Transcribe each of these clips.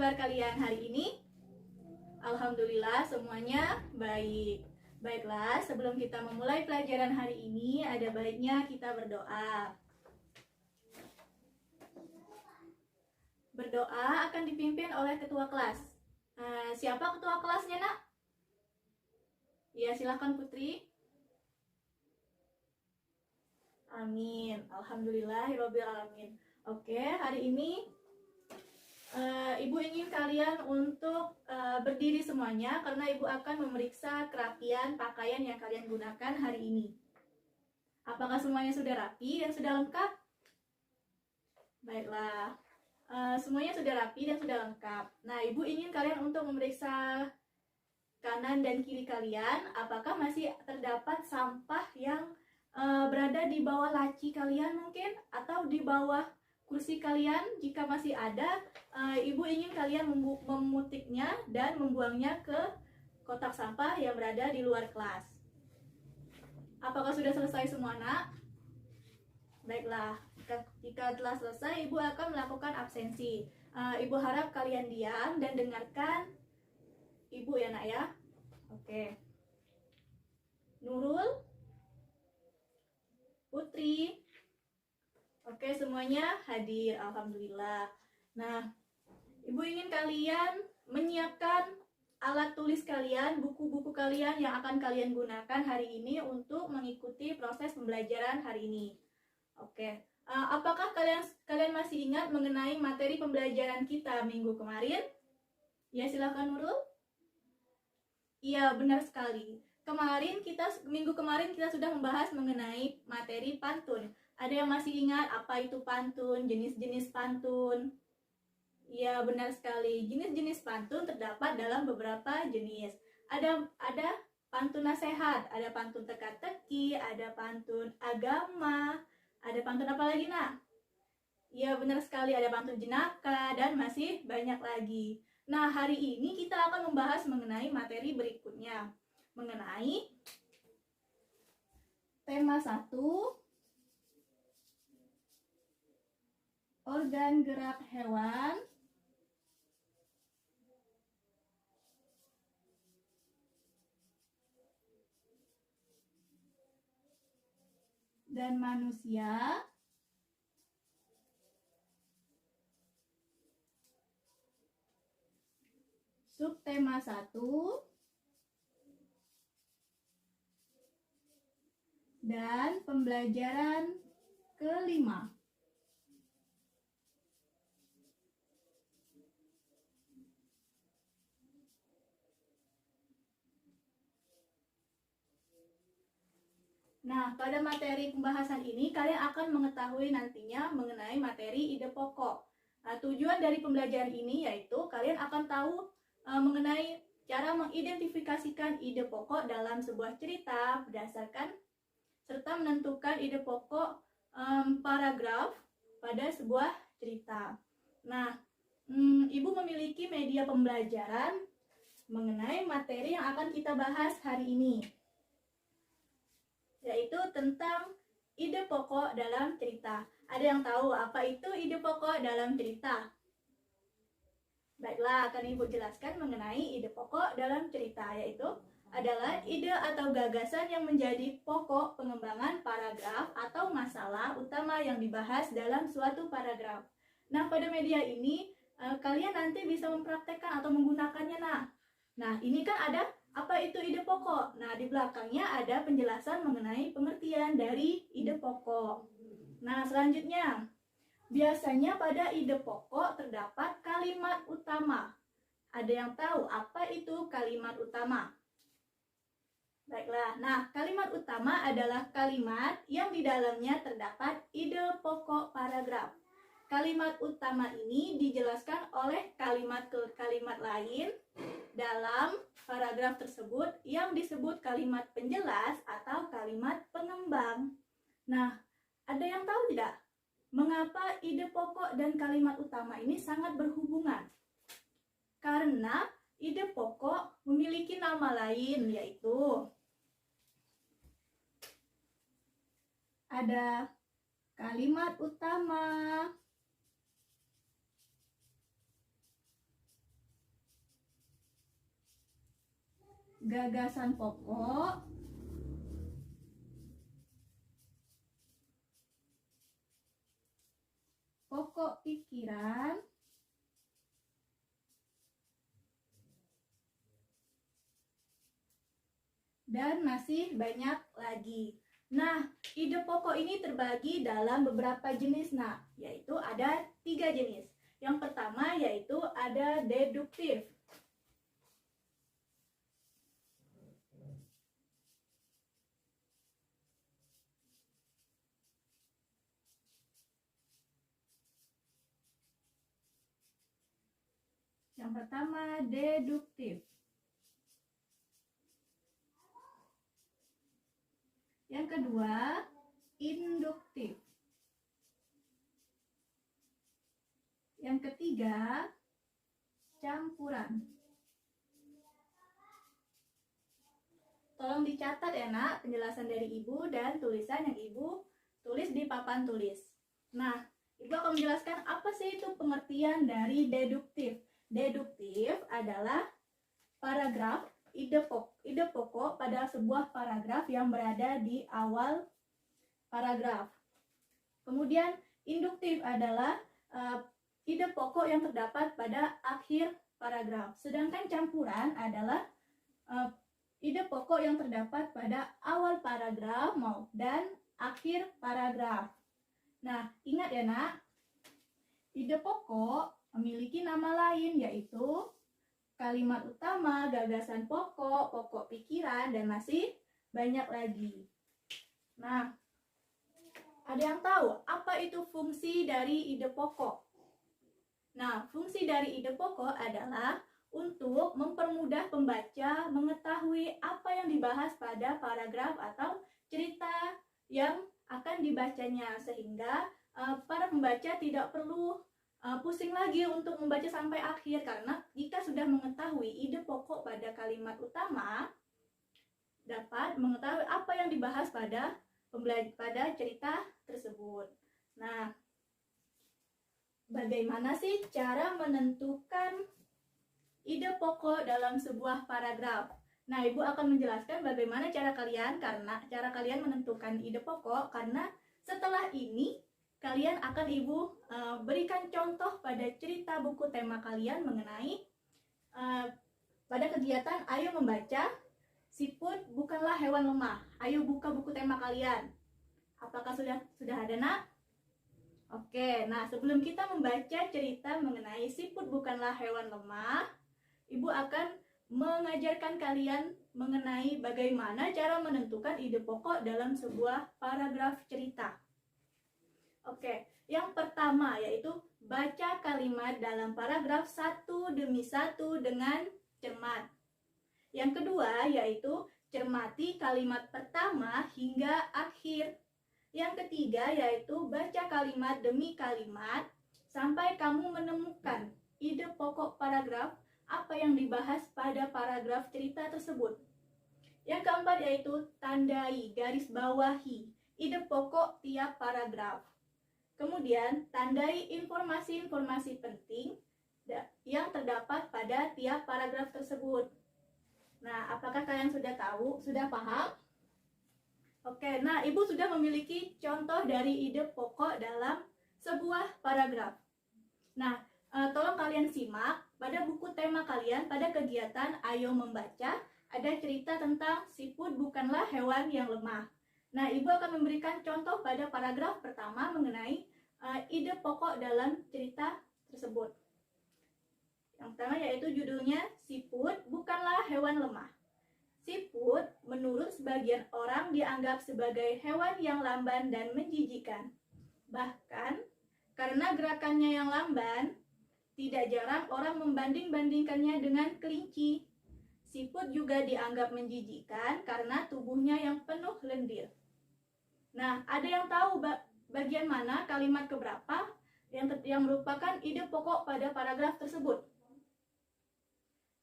kabar kalian hari ini? Alhamdulillah semuanya baik. Baiklah, sebelum kita memulai pelajaran hari ini, ada baiknya kita berdoa. Berdoa akan dipimpin oleh ketua kelas. Siapa ketua kelasnya, Nak? Ya, silahkan Putri. Amin. Alhamdulillahirobbilalamin. Oke, hari ini Ibu ingin kalian untuk berdiri semuanya karena Ibu akan memeriksa kerapian pakaian yang kalian gunakan hari ini. Apakah semuanya sudah rapi dan sudah lengkap? Baiklah, semuanya sudah rapi dan sudah lengkap. Nah, Ibu ingin kalian untuk memeriksa kanan dan kiri kalian, apakah masih terdapat sampah yang berada di bawah laci kalian mungkin, atau di bawah kursi kalian. Jika masih ada, Ibu ingin kalian memutiknya dan membuangnya ke kotak sampah yang berada di luar kelas. Apakah sudah selesai semua, Nak? Baiklah, jika telah selesai, Ibu akan melakukan absensi. Ibu harap kalian diam dan dengarkan Ibu ya, Nak ya. Oke. Nurul, Putri. Oke, semuanya hadir, alhamdulillah. Nah, Ibu ingin kalian menyiapkan alat tulis kalian, buku-buku kalian yang akan kalian gunakan hari ini untuk mengikuti proses pembelajaran hari ini. Oke, apakah kalian masih ingat mengenai materi pembelajaran kita minggu kemarin? Ya, silakan Nurul. Iya, benar sekali. Minggu kemarin kita sudah membahas mengenai materi pantun. Ada yang masih ingat apa itu pantun, jenis-jenis pantun? Ya, benar sekali. Jenis-jenis pantun terdapat dalam beberapa jenis. Ada pantun nasihat, ada pantun teka-teki, ada pantun agama, ada pantun apa lagi, Nak? Ya, benar sekali, ada pantun jenaka, dan masih banyak lagi. Nah, hari ini kita akan membahas mengenai materi berikutnya. Mengenai tema 1, organ gerak hewan dan manusia. Subtema 1 dan pembelajaran kelima. Nah, pada materi pembahasan ini kalian akan mengetahui nantinya mengenai materi ide pokok. Nah, tujuan dari pembelajaran ini yaitu kalian akan tahu mengenai cara mengidentifikasikan ide pokok dalam sebuah cerita berdasarkan serta menentukan ide pokok paragraf pada sebuah cerita. Nah, Ibu memiliki media pembelajaran mengenai materi yang akan kita bahas hari ini, yaitu tentang ide pokok dalam cerita. Ada yang tahu apa itu ide pokok dalam cerita? Baiklah, akan Ibu jelaskan mengenai ide pokok dalam cerita, yaitu adalah ide atau gagasan yang menjadi pokok pengembangan paragraf atau masalah utama yang dibahas dalam suatu paragraf. Nah, pada media ini kalian nanti bisa mempraktekkan atau menggunakannya. Nah, ini kan ada apa itu ide pokok. Nah, di belakangnya ada penjelasan mengenai pengertian dari ide pokok. Nah, selanjutnya, biasanya pada ide pokok terdapat kalimat utama. Ada yang tahu apa itu kalimat utama? Baiklah, nah kalimat utama adalah kalimat yang di dalamnya terdapat ide pokok paragraf. Kalimat utama ini dijelaskan oleh kalimat ke kalimat lain dalam paragraf tersebut yang disebut kalimat penjelas atau kalimat pengembang. Nah, ada yang tahu tidak mengapa ide pokok dan kalimat utama ini sangat berhubungan? Karena ide pokok memiliki nama lain, yaitu ada kalimat utama, gagasan pokok, pokok pikiran, dan masih banyak lagi. Nah, ide pokok ini terbagi dalam beberapa jenis, yaitu ada 3 jenis. Yang pertama yaitu ada deduktif. Yang pertama deduktif. Yang kedua, induktif. Yang ketiga, campuran. Tolong dicatat ya nak, penjelasan dari Ibu dan tulisan yang Ibu tulis di papan tulis. Nah, Ibu akan menjelaskan apa sih itu pengertian dari deduktif. Deduktif adalah paragraf, ide pokok pada sebuah paragraf yang berada di awal paragraf. Kemudian induktif adalah ide pokok yang terdapat pada akhir paragraf. Sedangkan campuran adalah ide pokok yang terdapat pada awal paragraf dan akhir paragraf. Nah, ingat ya nak, ide pokok memiliki nama lain yaitu kalimat utama, gagasan pokok, pokok pikiran, dan masih banyak lagi. Nah, ada yang tahu apa itu fungsi dari ide pokok? Nah, fungsi dari ide pokok adalah untuk mempermudah pembaca mengetahui apa yang dibahas pada paragraf atau cerita yang akan dibacanya, sehingga para pembaca tidak perlu pusing lagi untuk membaca sampai akhir, karena jika sudah mengetahui ide pokok pada kalimat utama, dapat mengetahui apa yang dibahas pada cerita tersebut. Nah, bagaimana sih cara menentukan ide pokok dalam sebuah paragraf? Nah, Ibu akan menjelaskan bagaimana cara kalian menentukan ide pokok, karena setelah ini kalian akan Ibu berikan contoh pada cerita buku tema kalian mengenai pada kegiatan Ayo Membaca, Siput Bukanlah Hewan Lemah. Ayo buka buku tema kalian. Apakah sudah ada nak? Oke, nah sebelum kita membaca cerita mengenai Siput Bukanlah Hewan Lemah, Ibu akan mengajarkan kalian mengenai bagaimana cara menentukan ide pokok dalam sebuah paragraf cerita. Oke, yang pertama yaitu baca kalimat dalam paragraf satu demi satu dengan cermat. Yang kedua yaitu cermati kalimat pertama hingga akhir. Yang ketiga yaitu baca kalimat demi kalimat sampai kamu menemukan ide pokok paragraf apa yang dibahas pada paragraf cerita tersebut. Yang keempat yaitu tandai, garis bawahi ide pokok tiap paragraf. Kemudian, tandai informasi-informasi penting yang terdapat pada tiap paragraf tersebut. Nah, apakah kalian sudah tahu, sudah paham? Oke, nah Ibu sudah memiliki contoh dari ide pokok dalam sebuah paragraf. Nah, tolong kalian simak pada buku tema kalian pada kegiatan Ayo Membaca, ada cerita tentang siput bukanlah hewan yang lemah. Nah, Ibu akan memberikan contoh pada paragraf pertama mengenai ide pokok dalam cerita tersebut. Yang pertama yaitu judulnya Siput Bukanlah Hewan Lemah. Siput menurut sebagian orang dianggap sebagai hewan yang lamban dan menjijikkan. Bahkan karena gerakannya yang lamban, tidak jarang orang membanding-bandingkannya dengan kelinci. Siput juga dianggap menjijikkan karena tubuhnya yang penuh lendir. Nah, ada yang tahu bagian mana kalimat keberapa yang merupakan ide pokok pada paragraf tersebut?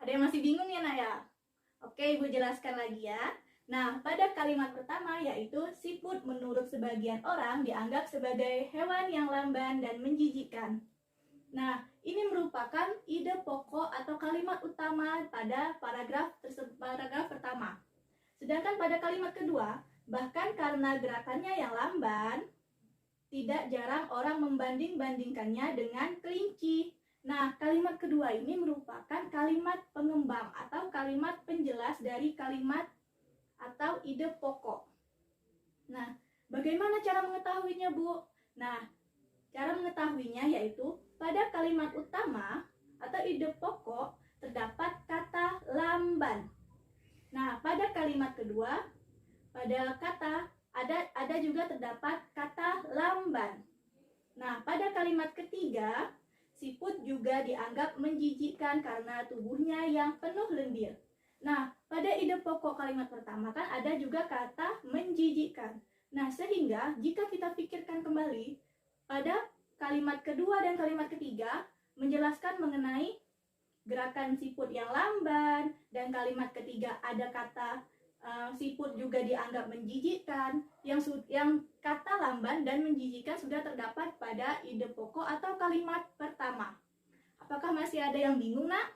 Ada yang masih bingung ya nak ya? Oke, Ibu jelaskan lagi ya. Nah, pada kalimat pertama yaitu siput menurut sebagian orang dianggap sebagai hewan yang lamban dan menjijikkan. Nah, Ini merupakan ide pokok atau kalimat utama pada paragraf pertama. Sedangkan pada kalimat kedua, bahkan karena gerakannya yang lamban, tidak jarang orang membanding-bandingkannya dengan kelinci. Nah, kalimat kedua ini merupakan kalimat pengembang atau kalimat penjelas dari kalimat atau ide pokok. Nah, bagaimana cara mengetahuinya, Bu? Nah, cara mengetahuinya yaitu pada kalimat utama atau ide pokok terdapat kata lamban. Nah, pada kalimat kedua, pada kata ada juga terdapat kata lamban. Nah, pada kalimat ketiga, siput juga dianggap menjijikkan karena tubuhnya yang penuh lendir. Nah, pada ide pokok kalimat pertama kan ada juga kata menjijikkan. Nah, sehingga jika kita pikirkan kembali, pada kalimat kedua dan kalimat ketiga menjelaskan mengenai gerakan siput yang lamban, dan kalimat ketiga ada kata siput juga dianggap menjijikkan. Yang kata lamban dan menjijikkan sudah terdapat pada ide pokok atau kalimat pertama. Apakah masih ada yang bingung, Nak?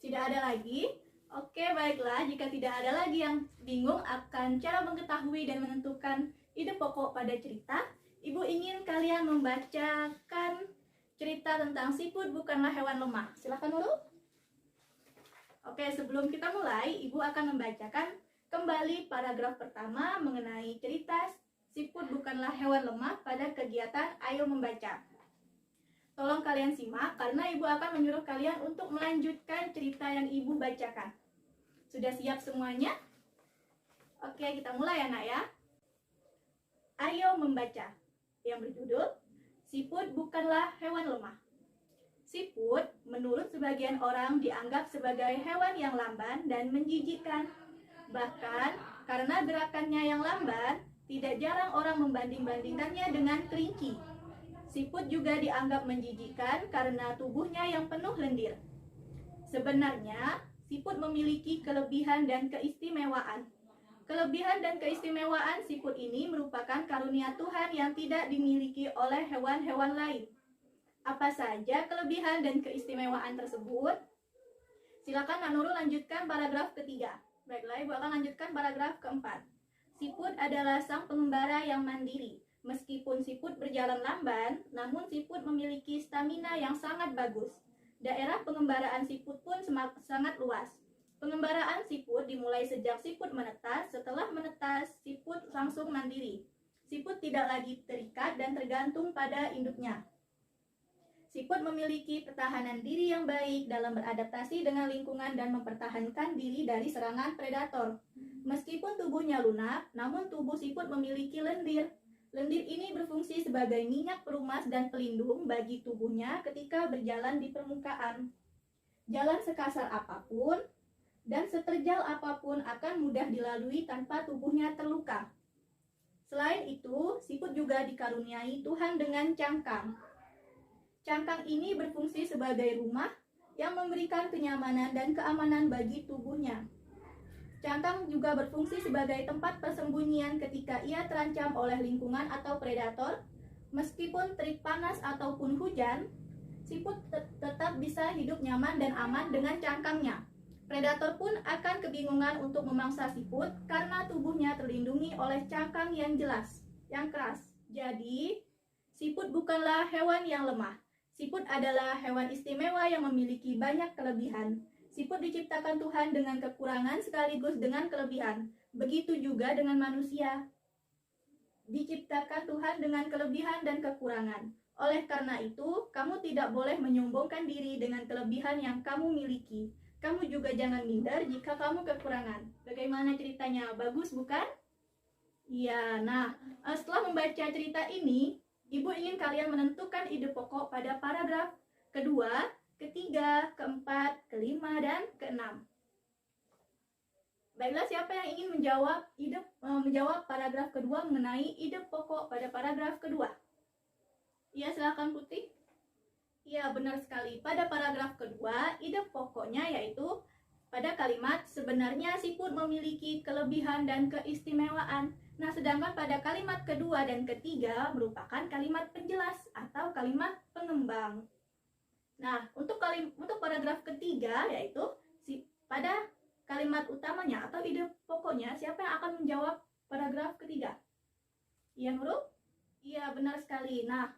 Tidak ada lagi? Oke, baiklah. Jika tidak ada lagi yang bingung akan cara mengetahui dan menentukan ide pokok pada cerita, Ibu ingin kalian membacakan cerita tentang siput bukanlah hewan lemah. Silakan dulu. Oke, sebelum kita mulai, Ibu akan membacakan kembali paragraf pertama mengenai cerita siput bukanlah hewan lemah pada kegiatan Ayo Membaca. Tolong kalian simak karena Ibu akan menyuruh kalian untuk melanjutkan cerita yang Ibu bacakan. Sudah siap semuanya? Oke, kita mulai ya, Nak ya. Ayo Membaca, yang berjudul Siput Bukanlah Hewan Lemah. Siput, menurut sebagian orang, dianggap sebagai hewan yang lamban dan menjijikkan. Bahkan, karena gerakannya yang lamban, tidak jarang orang membanding-bandingkannya dengan kelinci. Siput juga dianggap menjijikkan karena tubuhnya yang penuh lendir. Sebenarnya, siput memiliki kelebihan dan keistimewaan. Kelebihan dan keistimewaan siput ini merupakan karunia Tuhan yang tidak dimiliki oleh hewan-hewan lain. Apa saja kelebihan dan keistimewaan tersebut? Silakan Nak Nurul lanjutkan paragraf ketiga. Baiklah, Ibu akan lanjutkan paragraf keempat. Siput adalah sang pengembara yang mandiri. Meskipun siput berjalan lamban, namun siput memiliki stamina yang sangat bagus. Daerah pengembaraan siput pun sangat luas. Pengembaraan siput dimulai sejak siput menetas. Setelah menetas, siput langsung mandiri. Siput tidak lagi terikat dan tergantung pada induknya. Siput memiliki pertahanan diri yang baik dalam beradaptasi dengan lingkungan dan mempertahankan diri dari serangan predator. Meskipun tubuhnya lunak, namun tubuh siput memiliki lendir. Lendir ini berfungsi sebagai minyak perumas dan pelindung bagi tubuhnya ketika berjalan di permukaan. Jalan sekasar apapun dan seterjal apapun akan mudah dilalui tanpa tubuhnya terluka. Selain itu, siput juga dikaruniai Tuhan dengan cangkang. Cangkang ini berfungsi sebagai rumah yang memberikan kenyamanan dan keamanan bagi tubuhnya. Cangkang juga berfungsi sebagai tempat persembunyian ketika ia terancam oleh lingkungan atau predator. Meskipun terik panas ataupun hujan, siput tetap bisa hidup nyaman dan aman dengan cangkangnya. Predator pun akan kebingungan untuk memangsa siput karena tubuhnya terlindungi oleh cangkang yang jelas, yang keras. Jadi, siput bukanlah hewan yang lemah. Siput adalah hewan istimewa yang memiliki banyak kelebihan. Siput diciptakan Tuhan dengan kekurangan sekaligus dengan kelebihan. Begitu juga dengan manusia. Diciptakan Tuhan dengan kelebihan dan kekurangan. Oleh karena itu, kamu tidak boleh menyombongkan diri dengan kelebihan yang kamu miliki. Kamu juga jangan minder jika kamu kekurangan. Bagaimana ceritanya? Bagus bukan? Iya, nah setelah membaca cerita ini, Ibu ingin kalian menentukan ide pokok pada paragraf kedua, ketiga, keempat, kelima, dan keenam. Baiklah, siapa yang ingin menjawab paragraf kedua mengenai ide pokok pada paragraf kedua? Iya, silakan Putih. Iya, benar sekali. Pada paragraf kedua, ide pokoknya yaitu pada kalimat sebenarnya siput memiliki kelebihan dan keistimewaan. Nah, sedangkan pada kalimat kedua dan ketiga merupakan kalimat penjelas atau kalimat pengembang. Nah, untuk paragraf ketiga yaitu pada kalimat utamanya atau ide pokoknya, siapa yang akan menjawab paragraf ketiga? Iya, Nurul? Iya, benar sekali. Nah,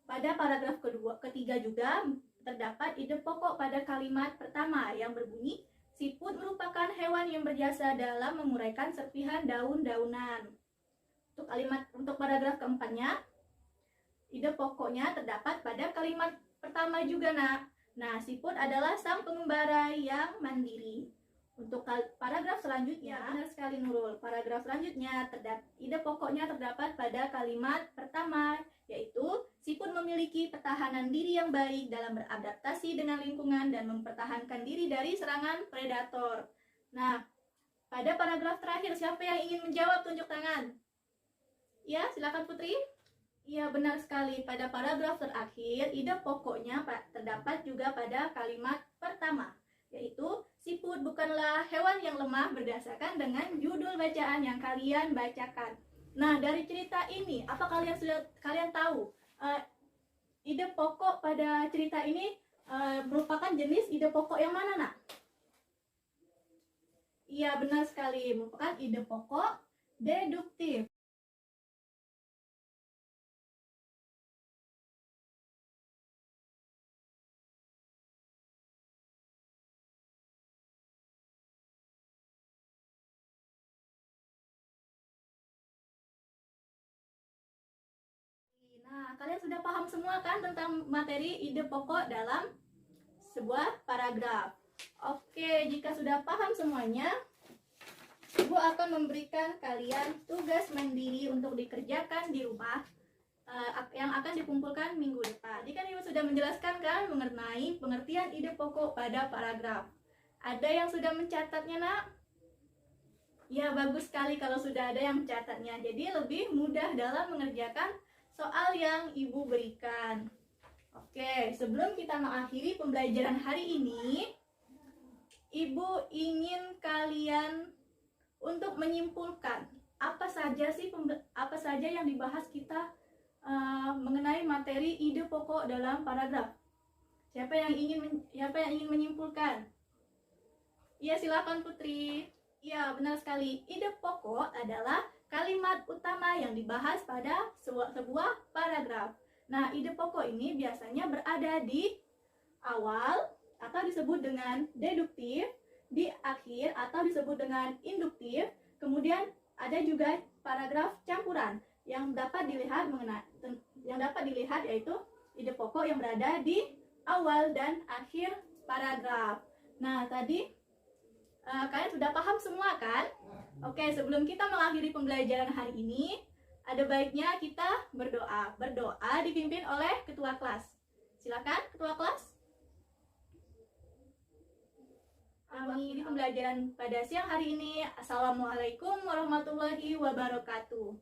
pada paragraf ketiga juga terdapat ide pokok pada kalimat pertama yang berbunyi, siput merupakan hewan yang berjasa dalam menguraikan serpihan daun-daunan. Untuk paragraf keempatnya, ide pokoknya terdapat pada kalimat pertama juga, nak. Nah, siput adalah sang pengembara yang mandiri. Untuk paragraf selanjutnya, benar sekali Nurul. Paragraf selanjutnya ide pokoknya terdapat pada kalimat pertama, yaitu siput memiliki pertahanan diri yang baik dalam beradaptasi dengan lingkungan dan mempertahankan diri dari serangan predator. Nah, pada paragraf terakhir, siapa yang ingin menjawab? Tunjuk tangan. Ya, silakan Putri. Iya, benar sekali. Pada paragraf terakhir, ide pokoknya terdapat juga pada kalimat pertama, yaitu siput bukanlah hewan yang lemah berdasarkan dengan judul bacaan yang kalian bacakan. Nah, dari cerita ini, apa kalian tahu? Ide pokok pada cerita ini merupakan jenis ide pokok yang mana, nak? Iya, benar sekali. Merupakan ide pokok deduktif. Nah, kalian sudah paham semua kan tentang materi ide pokok dalam sebuah paragraf. Oke, jika sudah paham semuanya, Ibu akan memberikan kalian tugas mandiri untuk dikerjakan di rumah yang akan dikumpulkan minggu depan. Jadi kan Ibu sudah menjelaskan kan mengenai pengertian ide pokok pada paragraf. Ada yang sudah mencatatnya, nak? Ya, bagus sekali kalau sudah ada yang mencatatnya. Jadi lebih mudah dalam mengerjakan soal yang Ibu berikan. Oke, sebelum kita mengakhiri pembelajaran hari ini, Ibu ingin kalian untuk menyimpulkan apa saja yang dibahas kita mengenai materi ide pokok dalam paragraf. Siapa yang ingin menyimpulkan? Iya, silakan Putri. Iya, benar sekali. Ide pokok adalah kalimat utama yang dibahas pada sebuah paragraf. Nah, ide pokok ini biasanya berada di awal atau disebut dengan deduktif, di akhir atau disebut dengan induktif. Kemudian ada juga paragraf campuran yang dapat dilihat yaitu ide pokok yang berada di awal dan akhir paragraf. Nah, tadi kalian sudah paham semua kan? Oke, sebelum kita mengakhiri pembelajaran hari ini, ada baiknya kita berdoa. Berdoa dipimpin oleh ketua kelas. Silakan ketua kelas. Amin. Pembelajaran pada siang hari ini. Assalamualaikum warahmatullahi wabarakatuh.